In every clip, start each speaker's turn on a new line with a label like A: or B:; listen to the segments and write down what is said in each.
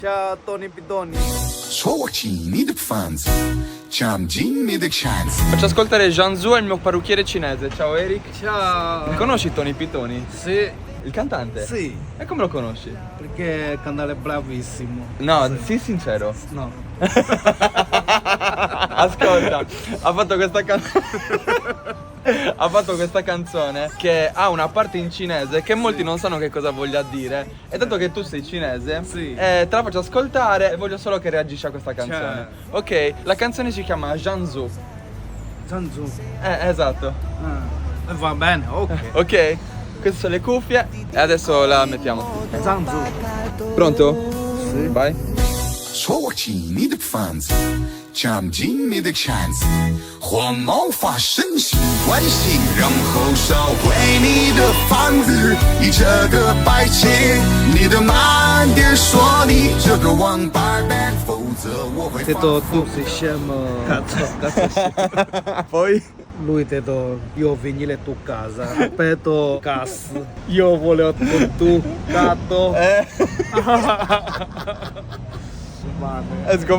A: Ciao Tony Pitoni.
B: Faccio ascoltare Janzu, il mio parrucchiere cinese. Ciao Eric.
A: Ciao.
B: Conosci Tony Pitoni?
A: Sì,
B: Il cantante?
A: sì,
B: E come lo conosci?
A: perché cantare è bravissimo.
B: No, sii sincero.
A: No.
B: Ascolta, ha fatto questa ha fatto questa canzone che ha una parte in cinese che molti non sanno che cosa voglia dire. E dato che tu sei cinese,
A: Sì.
B: te la faccio ascoltare e voglio solo che reagisci a questa canzone. Ok, la canzone si chiama Janzu.
A: Zanzu.
B: Esatto.
A: Va bene, ok.
B: Ok, queste sono le cuffie e adesso la mettiamo.
A: Zanzu.
B: Pronto?
A: Sì.
B: Vai.
C: 说我亲你的房子，抢进你的铲子，黄毛发身心关心，然后烧毁你的房子。你这个白痴，你的慢点说你这个王八蛋，否则我会
A: Ti do tu sei scemo. Cazzo scemo.
B: Poi?
A: Lui ti do, io venire tu casa. Ripeto, cazzo. Io volevo tu, gatto.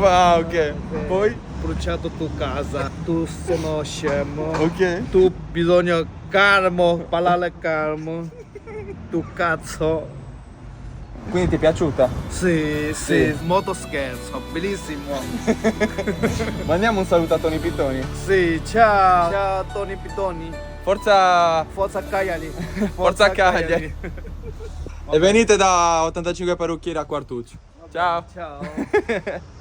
B: Ah, ok. Poi?
A: Bruciato tu casa. Tu sono scemo.
B: Ok.
A: Tu bisogna calmo, parlare calmo. Tu cazzo.
B: Quindi ti è piaciuta?
A: Sì,
B: Sì.
A: molto scherzo, bellissimo.
B: Mandiamo un saluto a Tony Pitoni.
A: Sì, ciao. Ciao Tony Pitoni.
B: Forza
A: Forza Cagliari.
B: Forza Cagliari. E venite da 85 parrucchieri a Quartuccio. Ciao.
A: Ciao.